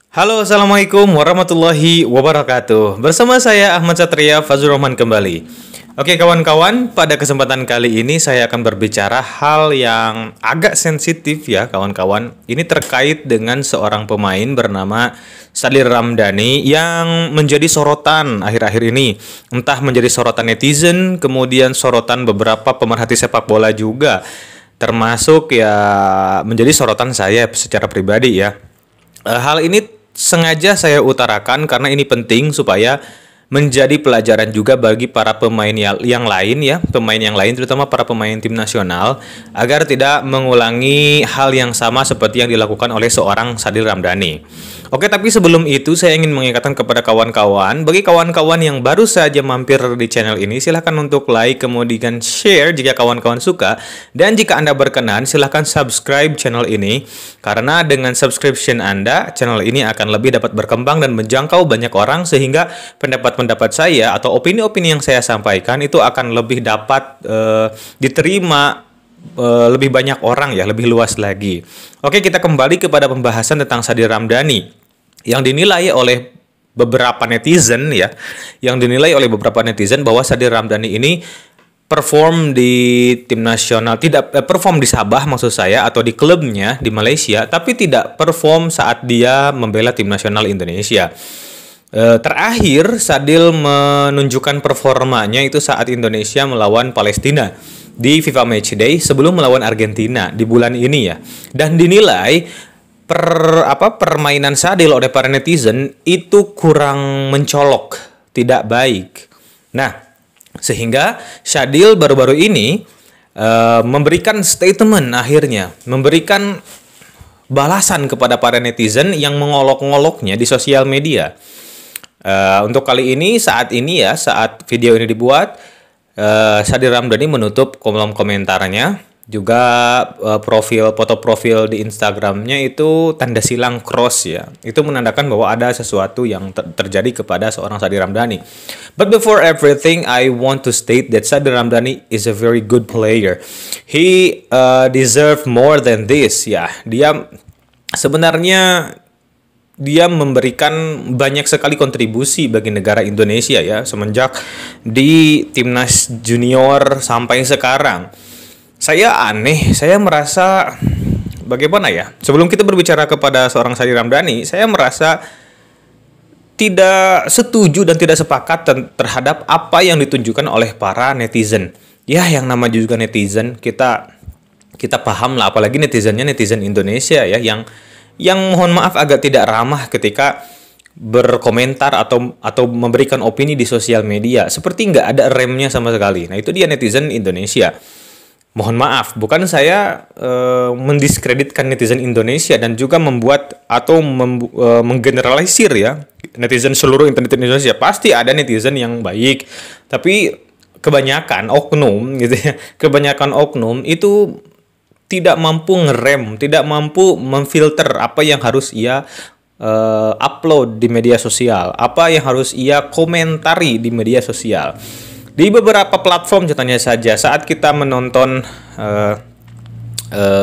Halo, Assalamualaikum warahmatullahi wabarakatuh. Bersama saya Ahmad Satria Fazlur Rahman kembali. Oke kawan-kawan, pada kesempatan kali ini saya akan berbicara hal yang agak sensitif ya kawan-kawan. Ini terkait dengan seorang pemain bernama Sadil Ramdhani yang menjadi sorotan akhir-akhir ini. Entah menjadi sorotan netizen, kemudian sorotan beberapa pemerhati sepak bola juga. Termasuk ya menjadi sorotan saya secara pribadi ya. Hal ini sengaja saya utarakan karena ini penting supaya menjadi pelajaran juga bagi para pemain yang lain ya, pemain yang lain terutama para pemain tim nasional agar tidak mengulangi hal yang sama seperti yang dilakukan oleh seorang Sadil Ramdhani. Oke, tapi sebelum itu saya ingin mengingatkan kepada kawan-kawan, bagi kawan-kawan yang baru saja mampir di channel ini, silahkan untuk like, kemudian share jika kawan-kawan suka, dan jika Anda berkenan, silahkan subscribe channel ini, karena dengan subscription Anda, channel ini akan lebih dapat berkembang dan menjangkau banyak orang, sehingga pendapat-pendapat saya atau opini-opini yang saya sampaikan itu akan lebih dapat diterima lebih banyak orang ya, lebih luas lagi. Oke, kita kembali kepada pembahasan tentang Sadil Ramdhani yang dinilai oleh beberapa netizen ya, bahwa Sadil Ramdhani ini perform di tim nasional, tidak perform di Sabah maksud saya, atau di klubnya di Malaysia, tapi tidak perform saat dia membela tim nasional Indonesia. Terakhir Sadil menunjukkan performanya itu saat Indonesia melawan Palestina di FIFA Matchday sebelum melawan Argentina di bulan ini ya, dan dinilai permainan Sadil oleh para netizen itu kurang mencolok, tidak baik. Nah, sehingga Sadil baru-baru ini memberikan statement, akhirnya memberikan balasan kepada para netizen yang mengolok-ngoloknya di sosial media. Untuk kali ini, saat video ini dibuat, Sadil Ramdhani menutup kolom komentarnya, juga foto profil di Instagramnya itu tanda silang cross ya. Itu menandakan bahwa ada sesuatu yang terjadi kepada seorang Sadil Ramdhani. But before everything, I want to state that Sadil Ramdhani is a very good player. He deserve more than this ya. Dia memberikan banyak sekali kontribusi bagi negara Indonesia ya, semenjak di timnas junior sampai sekarang. Saya merasa bagaimana ya? Sebelum kita berbicara kepada seorang Sadil Ramdhani, saya merasa tidak setuju dan tidak sepakat terhadap apa yang ditunjukkan oleh para netizen. Ya, yang nama juga netizen, kita paham lah, apalagi netizen Indonesia ya, yang mohon maaf agak tidak ramah ketika berkomentar atau memberikan opini di sosial media, seperti nggak ada remnya sama sekali. Nah, itu dia netizen Indonesia. Mohon maaf, bukan saya mendiskreditkan netizen Indonesia dan juga membuat atau menggeneralisir ya netizen seluruh internet Indonesia. Pasti ada netizen yang baik, tapi kebanyakan oknum gitu ya, itu tidak mampu ngerem, tidak mampu memfilter apa yang harus ia upload di media sosial, apa yang harus ia komentari di media sosial. Di beberapa platform contohnya saja, saat kita menonton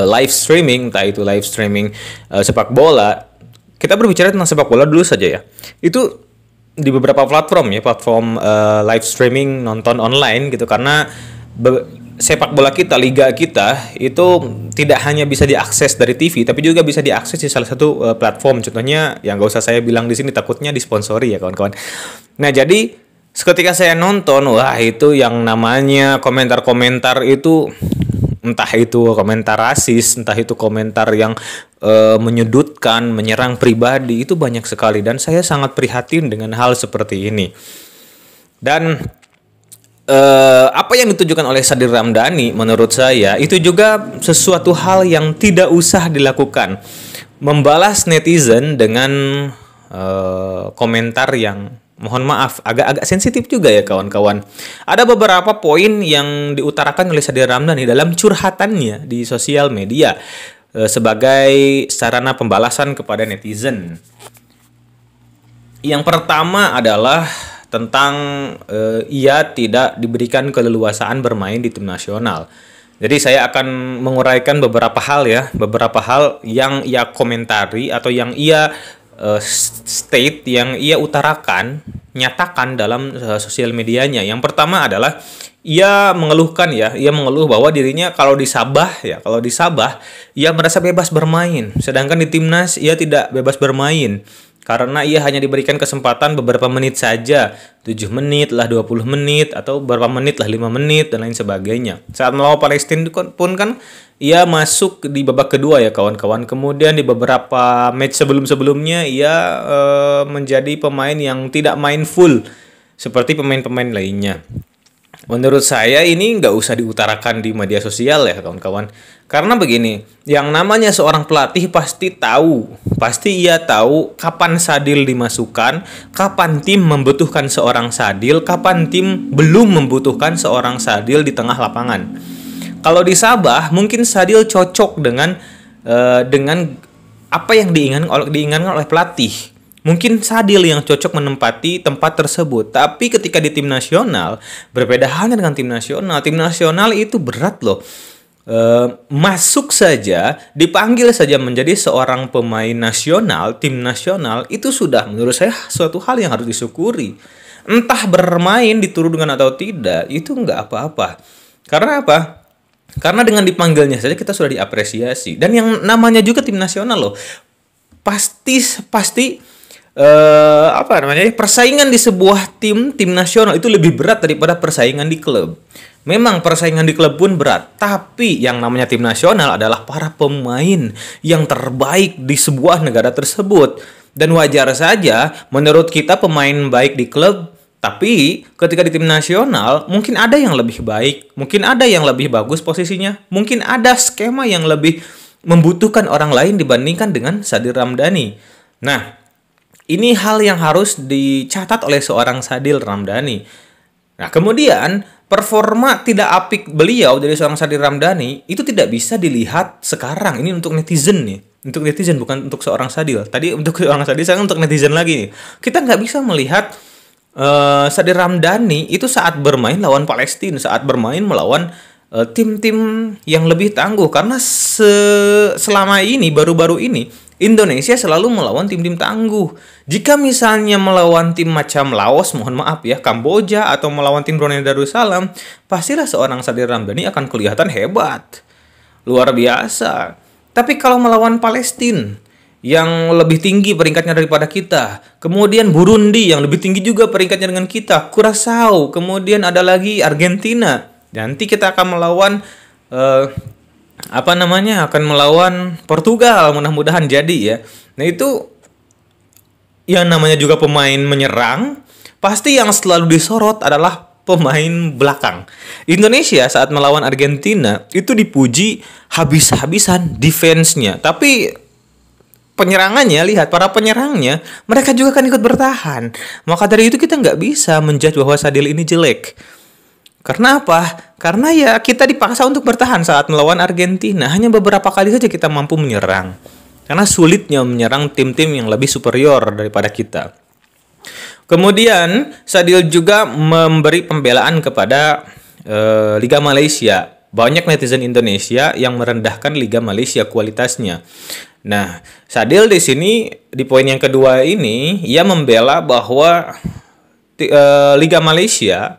live streaming, entah itu live streaming sepak bola, kita berbicara tentang sepak bola dulu saja ya. Itu di beberapa platform ya, live streaming nonton online gitu, karena sepak bola kita, liga kita itu tidak hanya bisa diakses dari TV, tapi juga bisa diakses di salah satu platform. Contohnya, yang gak usah saya bilang di sini, takutnya disponsori ya kawan-kawan. Nah, jadi ketika saya nonton, wah, itu yang namanya komentar-komentar itu, entah itu komentar rasis, entah itu komentar yang menyudutkan, menyerang pribadi, itu banyak sekali, dan saya sangat prihatin dengan hal seperti ini. Dan apa yang ditunjukkan oleh Sadil Ramdhani menurut saya itu juga sesuatu hal yang tidak usah dilakukan. Membalas netizen dengan komentar yang mohon maaf agak sensitif juga ya kawan-kawan. Ada beberapa poin yang diutarakan oleh Sadil Ramdhani dalam curhatannya di sosial media sebagai sarana pembalasan kepada netizen. Yang pertama adalah tentang ia tidak diberikan keleluasaan bermain di tim nasional. Jadi saya akan menguraikan beberapa hal yang ia komentari atau yang ia state yang ia utarakan, nyatakan dalam sosial medianya. Yang pertama adalah ia mengeluhkan ya, ia mengeluh bahwa dirinya kalau di Sabah ia merasa bebas bermain, sedangkan di timnas ia tidak bebas bermain. Karena ia hanya diberikan kesempatan beberapa menit saja, 7 menit lah, 20 menit, atau beberapa menit lah, 5 menit, dan lain sebagainya. Saat melawan Palestina pun kan, ia masuk di babak kedua ya kawan-kawan. Kemudian di beberapa match sebelum-sebelumnya, ia menjadi pemain yang tidak main full, seperti pemain-pemain lainnya. Menurut saya ini nggak usah diutarakan di media sosial ya kawan-kawan. Karena begini, yang namanya seorang pelatih pasti ia tahu kapan Sadil dimasukkan, kapan tim membutuhkan seorang Sadil, kapan tim belum membutuhkan seorang Sadil di tengah lapangan. Kalau di Sabah mungkin Sadil cocok dengan apa yang diinginkan oleh pelatih. Mungkin Sadil yang cocok menempati tempat tersebut. Tapi ketika di tim nasional, berbeda halnya dengan tim nasional. Tim nasional itu berat loh. Masuk saja, dipanggil saja menjadi seorang pemain nasional, tim nasional, itu sudah menurut saya suatu hal yang harus disyukuri. Entah bermain diturunkan atau tidak, itu nggak apa-apa. Karena apa? Karena dengan dipanggilnya saja kita sudah diapresiasi. Dan yang namanya juga tim nasional loh. Pasti persaingan di sebuah tim nasional itu lebih berat daripada persaingan di klub. Memang persaingan di klub pun berat, tapi yang namanya tim nasional adalah para pemain yang terbaik di sebuah negara tersebut. Dan wajar saja menurut kita pemain baik di klub, tapi ketika di tim nasional mungkin ada yang lebih baik, mungkin ada yang lebih bagus posisinya, mungkin ada skema yang lebih membutuhkan orang lain dibandingkan dengan Sadil Ramdhani. Nah, ini hal yang harus dicatat oleh seorang Sadil Ramdhani. Nah, kemudian performa tidak apik beliau dari seorang Sadil Ramdhani itu tidak bisa dilihat sekarang. Ini untuk netizen nih. Untuk netizen, bukan untuk seorang Sadil. Tadi untuk seorang Sadil, sekarang untuk netizen lagi nih. Kita nggak bisa melihat Sadil Ramdhani itu saat bermain lawan Palestina, saat bermain melawan tim-tim yang lebih tangguh. Karena selama ini, baru-baru ini, Indonesia selalu melawan tim-tim tangguh. Jika misalnya melawan tim macam Laos, mohon maaf ya, Kamboja, atau melawan tim Brunei Darussalam, pastilah seorang Sadil Ramdhani akan kelihatan hebat. Luar biasa. Tapi kalau melawan Palestina, yang lebih tinggi peringkatnya daripada kita, kemudian Burundi yang lebih tinggi juga peringkatnya dengan kita, Curaçao, kemudian ada lagi Argentina. Nanti kita akan melawan akan melawan Portugal, mudah-mudahan jadi ya. Nah, itu yang namanya juga pemain menyerang, pasti yang selalu disorot adalah pemain belakang. Indonesia saat melawan Argentina itu dipuji habis-habisan defense-nya, tapi penyerangannya, lihat para penyerangnya, mereka juga kan ikut bertahan. Maka dari itu kita nggak bisa menjudge bahwa Sadil ini jelek. Karena apa? Karena ya kita dipaksa untuk bertahan saat melawan Argentina. Hanya beberapa kali saja kita mampu menyerang. Karena sulitnya menyerang tim-tim yang lebih superior daripada kita. Kemudian Sadil juga memberi pembelaan kepada Liga Malaysia. Banyak netizen Indonesia yang merendahkan Liga Malaysia kualitasnya. Nah, Sadil di sini di poin yang kedua ini ia membela bahwa Liga Malaysia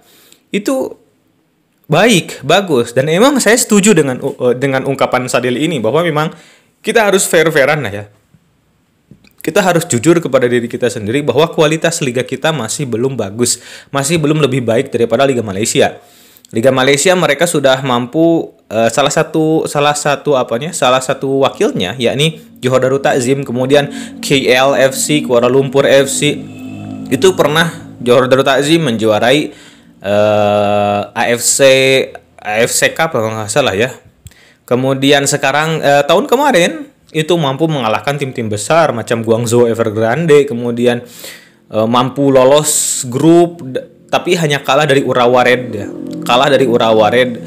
itu baik, bagus, dan emang saya setuju dengan ungkapan Sadil ini bahwa memang kita harus fair-fairan lah ya. Kita harus jujur kepada diri kita sendiri bahwa kualitas liga kita masih belum bagus, masih belum lebih baik daripada Liga Malaysia. Liga Malaysia mereka sudah mampu salah satu wakilnya yakni Johor Darul Takzim, kemudian KL FC, Kuala Lumpur FC itu pernah Johor Darul Takzim menjuarai AFC Cup kalau nggak salah ya. Kemudian sekarang tahun kemarin itu mampu mengalahkan tim-tim besar macam Guangzhou Evergrande, kemudian mampu lolos grup tapi hanya kalah dari Urawa Red ya. Kalah dari Urawa Red,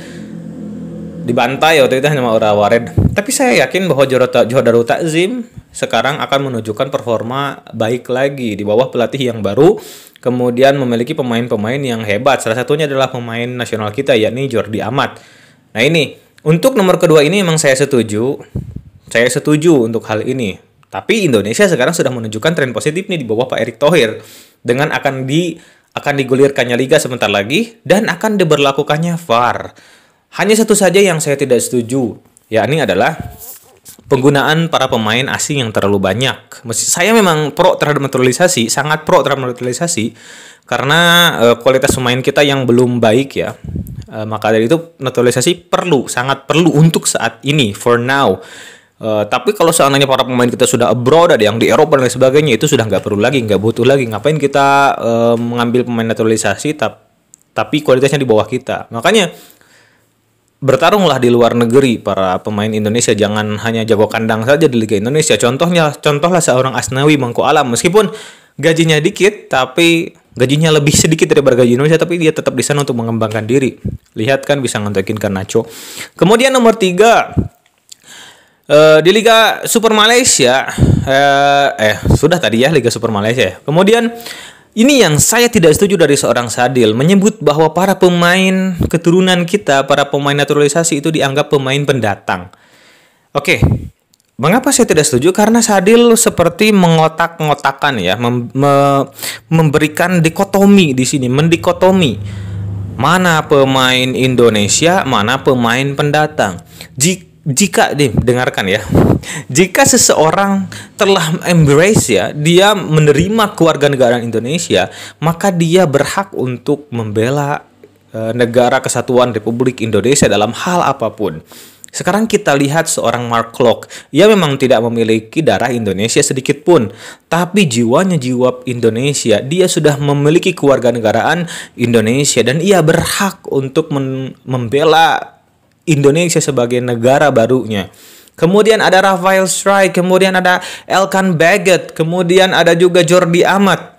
dibantai waktu itu hanya sama Urawa Red. Tapi saya yakin bahwa Johor Darul Takzim sekarang akan menunjukkan performa baik lagi di bawah pelatih yang baru. Kemudian memiliki pemain-pemain yang hebat. Salah satunya adalah pemain nasional kita yakni Jordi Amat. Nah, ini untuk nomor kedua ini memang saya setuju. Saya setuju untuk hal ini. Tapi Indonesia sekarang sudah menunjukkan tren positif nih di bawah Pak Erick Thohir dengan akan digulirkannya liga sebentar lagi dan akan diberlakukannya VAR. Hanya satu saja yang saya tidak setuju, yakni adalah penggunaan para pemain asing yang terlalu banyak. Saya memang pro terhadap naturalisasi, sangat pro terhadap naturalisasi, karena kualitas pemain kita yang belum baik ya. Maka dari itu naturalisasi sangat perlu untuk saat ini, for now. Tapi kalau seandainya para pemain kita sudah abroad, ada yang di Eropa dan lain sebagainya, itu sudah nggak perlu lagi, nggak butuh lagi. Ngapain kita mengambil pemain naturalisasi tapi kualitasnya di bawah kita? Makanya bertarunglah di luar negeri para pemain Indonesia, jangan hanya jago kandang saja di Liga Indonesia. Contohlah seorang Asnawi Mangko Alam, meskipun gajinya dikit tapi gajinya lebih sedikit daripada gaji Indonesia, tapi dia tetap di sana untuk mengembangkan diri. Lihat kan, bisa ngontekin Garnacho. Kemudian nomor 3, di Liga Super Malaysia, sudah tadi ya Liga Super Malaysia. Kemudian ini yang saya tidak setuju dari seorang Sadil, menyebut bahwa para pemain keturunan kita, para pemain naturalisasi itu dianggap pemain pendatang. Oke, mengapa saya tidak setuju? Karena Sadil seperti mengotak-ngotakan ya, memberikan dikotomi di sini, mendikotomi mana pemain Indonesia, mana pemain pendatang. Jika dengarkan ya, jika seseorang telah embrace ya, dia menerima kewarganegaraan Indonesia, maka dia berhak untuk membela negara kesatuan Republik Indonesia dalam hal apapun. Sekarang kita lihat seorang Mark Klok, ia memang tidak memiliki darah Indonesia sedikit pun, tapi jiwanya jiwa Indonesia. Dia sudah memiliki kewarganegaraan Indonesia dan ia berhak untuk membela Indonesia sebagai negara barunya. Kemudian ada Rafael Strike, kemudian ada Elkan Baggett, kemudian ada juga Jordi Amat.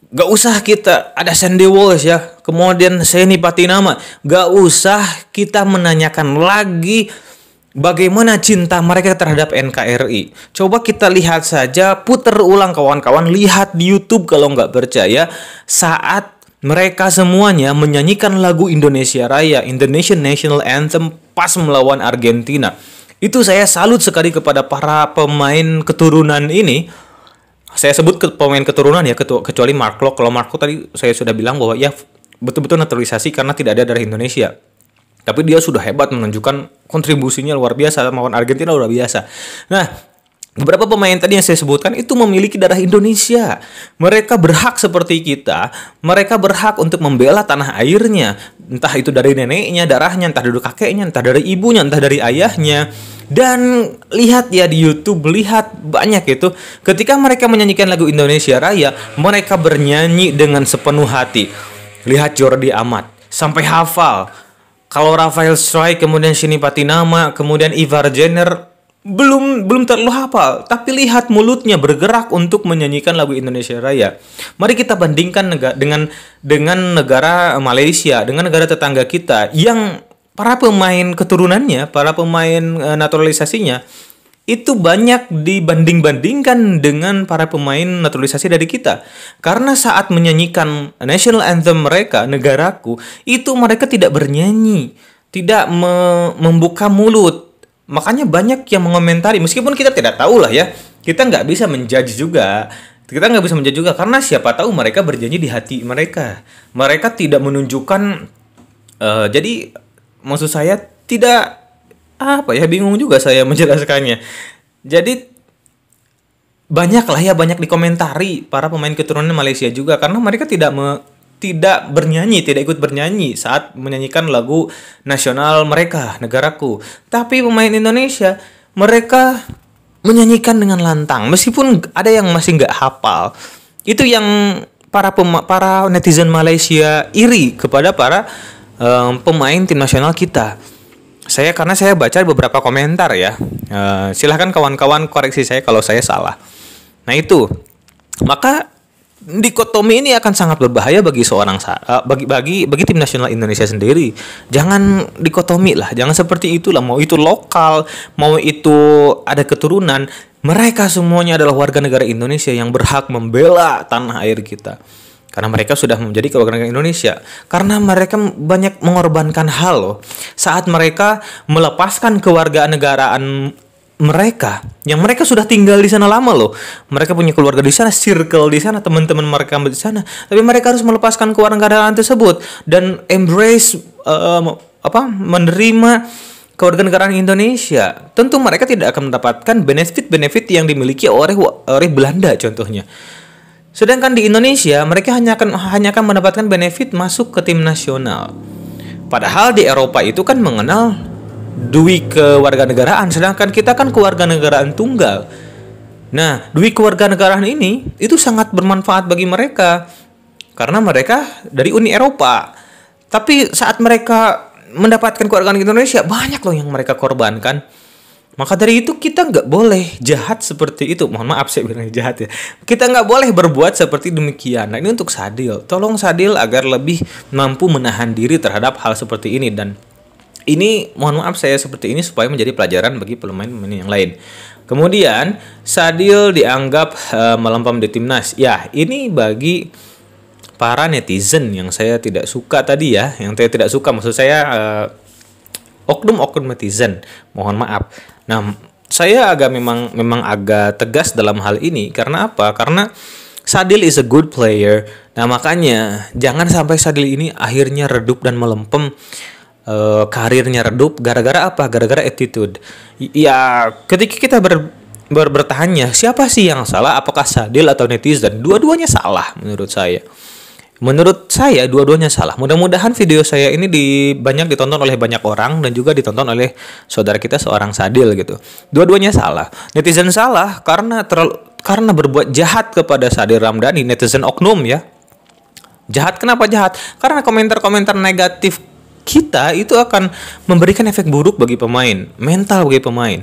Gak usah kita ada Sandy Walsh ya, kemudian Seni Patinama. Gak usah kita menanyakan lagi bagaimana cinta mereka terhadap NKRI. Coba kita lihat saja, putar ulang kawan-kawan, lihat di YouTube kalau nggak percaya, saat mereka semuanya menyanyikan lagu Indonesia Raya, Indonesian National Anthem pas melawan Argentina. Itu saya salut sekali kepada para pemain keturunan ini. Saya sebut pemain keturunan ya, kecuali Mark Klok. Kalau Mark Klok tadi saya sudah bilang bahwa ya betul-betul naturalisasi karena tidak ada dari Indonesia. Tapi dia sudah hebat, menunjukkan kontribusinya luar biasa melawan Argentina, luar biasa. Nah, beberapa pemain tadi yang saya sebutkan itu memiliki darah Indonesia. Mereka berhak seperti kita. Mereka berhak untuk membela tanah airnya. Entah itu dari neneknya, darahnya, entah dari kakeknya, entah dari ibunya, entah dari ayahnya. Dan lihat ya di YouTube, lihat banyak itu. Ketika mereka menyanyikan lagu Indonesia Raya, mereka bernyanyi dengan sepenuh hati. Lihat Jordi Amat, sampai hafal. Kalau Rafael Strike, kemudian Seni Patinama, kemudian Ivar Jenner, belum terlalu hafal, tapi lihat mulutnya bergerak untuk menyanyikan lagu Indonesia Raya. Mari kita bandingkan dengan negara Malaysia, dengan negara tetangga kita yang para pemain keturunannya, para pemain naturalisasinya itu banyak dibanding-bandingkan dengan para pemain naturalisasi dari kita. Karena saat menyanyikan national anthem mereka, negaraku, itu mereka tidak bernyanyi, tidak membuka mulut. Makanya banyak yang mengomentari, meskipun kita tidak tahu lah ya, kita nggak bisa menjudge juga. Kita nggak bisa menjudge juga, karena siapa tahu mereka berjanji di hati mereka. Mereka tidak menunjukkan, jadi maksud saya tidak, bingung juga saya menjelaskannya. Jadi banyak dikomentari para pemain keturunan Malaysia juga, karena mereka tidak ikut bernyanyi saat menyanyikan lagu nasional mereka, negaraku. Tapi pemain Indonesia, mereka menyanyikan dengan lantang, meskipun ada yang masih nggak hafal. Itu yang para netizen Malaysia iri kepada para pemain tim nasional kita. Karena saya baca beberapa komentar ya. Silahkan kawan-kawan koreksi saya kalau saya salah. Nah itu, maka dikotomi ini akan sangat berbahaya bagi bagi tim nasional Indonesia sendiri. Jangan dikotomi lah, jangan seperti itulah. Mau itu lokal, mau itu ada keturunan, mereka semuanya adalah warga negara Indonesia yang berhak membela tanah air kita. Karena mereka sudah menjadi kewarganegaraan Indonesia. Karena mereka banyak mengorbankan hal loh. Saat mereka melepaskan kewarganegaraan mereka yang mereka sudah tinggal di sana lama loh. Mereka punya keluarga di sana, circle di sana, teman-teman mereka di sana. Tapi mereka harus melepaskan kewarganegaraan tersebut dan embrace menerima kewarganegaraan Indonesia. Tentu mereka tidak akan mendapatkan benefit-benefit yang dimiliki oleh Belanda contohnya. Sedangkan di Indonesia mereka hanya akan mendapatkan benefit masuk ke tim nasional. Padahal di Eropa itu kan mengenal dui kewarganegaraan, sedangkan kita kan kewarganegaraan tunggal. Nah, dui kewarganegaraan ini itu sangat bermanfaat bagi mereka karena mereka dari Uni Eropa. Tapi saat mereka mendapatkan kewarganegaraan Indonesia, banyak loh yang mereka korbankan. Maka dari itu kita nggak boleh jahat seperti itu. Mohon maaf saya bilang jahat ya. Kita nggak boleh berbuat seperti demikian. Nah, ini untuk Sadil. Tolong Sadil agar lebih mampu menahan diri terhadap hal seperti ini. Dan ini mohon maaf saya seperti ini supaya menjadi pelajaran bagi pemain-pemain yang lain. Kemudian Sadil dianggap melempem di timnas. Ya, ini bagi para netizen yang saya tidak suka tadi ya. Yang saya tidak suka maksud saya oknum-oknum netizen. Mohon maaf. Nah, saya memang agak tegas dalam hal ini karena apa? Karena Sadil is a good player. Nah, makanya jangan sampai Sadil ini akhirnya redup dan melempem. Karirnya redup gara-gara apa? Gara-gara attitude. Ya, ketika kita bertanya siapa sih yang salah, apakah Sadil atau netizen? Dua-duanya salah menurut saya. Menurut saya dua-duanya salah. Mudah-mudahan video saya ini banyak ditonton oleh banyak orang dan juga ditonton oleh saudara kita seorang Sadil gitu. Dua-duanya salah. Netizen salah karena berbuat jahat kepada Sadil Ramdhani, netizen oknum ya. Jahat kenapa jahat? Karena komentar-komentar negatif kita itu akan memberikan efek buruk bagi pemain, mental bagi pemain.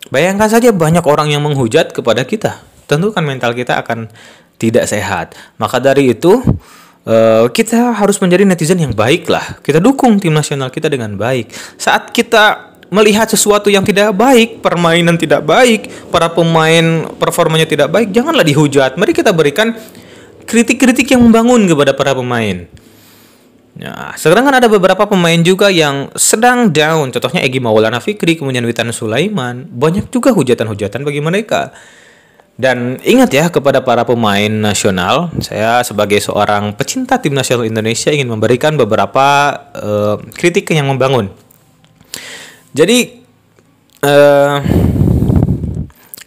Bayangkan saja banyak orang yang menghujat kepada kita. Tentu kan mental kita akan tidak sehat. Maka dari itu kita harus menjadi netizen yang baik lah. Kita dukung tim nasional kita dengan baik. Saat kita melihat sesuatu yang tidak baik, permainan tidak baik, para pemain performanya tidak baik, janganlah dihujat. Mari kita berikan kritik-kritik yang membangun kepada para pemain. Nah, sedangkan ada beberapa pemain juga yang sedang down. Contohnya Egy Maulana Fikri, kemudian Witan Sulaiman. Banyak juga hujatan-hujatan bagi mereka. Dan ingat ya kepada para pemain nasional, saya sebagai seorang pecinta tim nasional Indonesia ingin memberikan beberapa kritik yang membangun. Jadi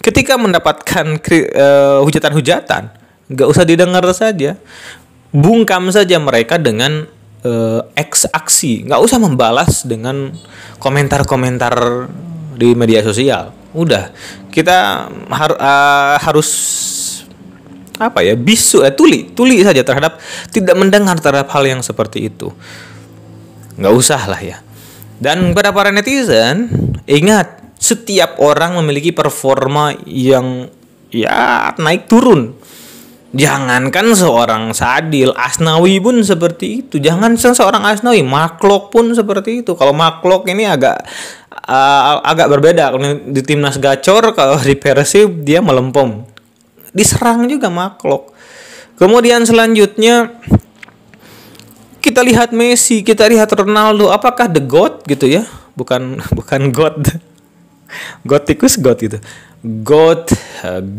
ketika mendapatkan hujatan-hujatan, nggak usah didengar saja, bungkam saja mereka dengan aksi, nggak usah membalas dengan komentar-komentar di media sosial. Udah, kita harus bisu, tuli saja terhadap, tidak mendengar terhadap hal yang seperti itu. Nggak usah lah ya. Dan kepada para netizen, ingat, setiap orang memiliki performa yang ya naik turun. Jangankan seorang Sadil, Asnawi pun seperti itu. Jangan seorang Asnawi, Maklok pun seperti itu. Kalau Maklok ini agak berbeda. Di timnas gacor, kalau di Persib dia melempem. Diserang juga Maklok. Kemudian selanjutnya kita lihat Messi, kita lihat Ronaldo. Apakah the GOAT gitu ya? Bukan GOAT. GOAT tikus GOAT itu. GOAT,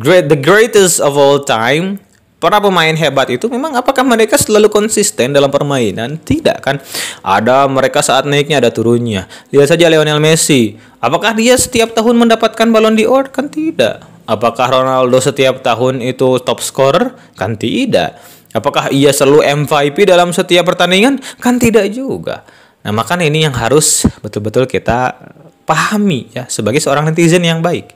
the greatest of all time. Para pemain hebat itu memang apakah mereka selalu konsisten dalam permainan? Tidak kan. Ada mereka saat naiknya, ada turunnya. Lihat saja Lionel Messi. Apakah dia setiap tahun mendapatkan Ballon d'Or? Kan tidak. Apakah Ronaldo setiap tahun itu top scorer? Kan tidak. Apakah ia selalu MVP dalam setiap pertandingan? Kan tidak juga. Nah, makanya ini yang harus betul-betul kita pahami ya sebagai seorang netizen yang baik.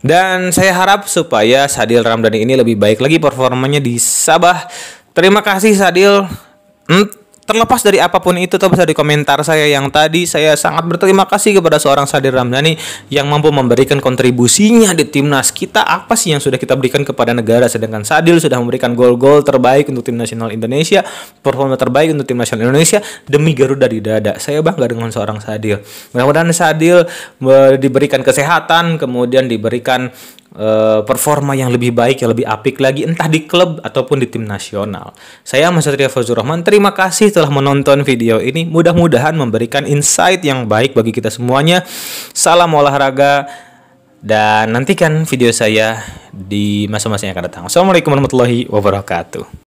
Dan saya harap supaya Sadil Ramdhani ini lebih baik lagi performanya di Sabah. Terima kasih Sadil. Terlepas dari apapun itu, terlepas dari komentar saya yang tadi, saya sangat berterima kasih kepada seorang Sadil Ramdhani yang mampu memberikan kontribusinya di timnas kita. Apa sih yang sudah kita berikan kepada negara, sedangkan Sadil sudah memberikan gol-gol terbaik untuk tim nasional Indonesia, performa terbaik untuk tim nasional Indonesia demi Garuda di dada. Saya bangga dengan seorang Sadil. Mudah-mudahan Sadil diberikan kesehatan, kemudian diberikan performa yang lebih baik, yang lebih apik lagi, entah di klub ataupun di tim nasional. Saya Ahmad Satria Fazlur Rahman, terima kasih telah menonton video ini. Mudah-mudahan memberikan insight yang baik bagi kita semuanya. Salam olahraga, Dan nantikan video saya di masa-masa yang akan datang. Assalamualaikum warahmatullahi wabarakatuh.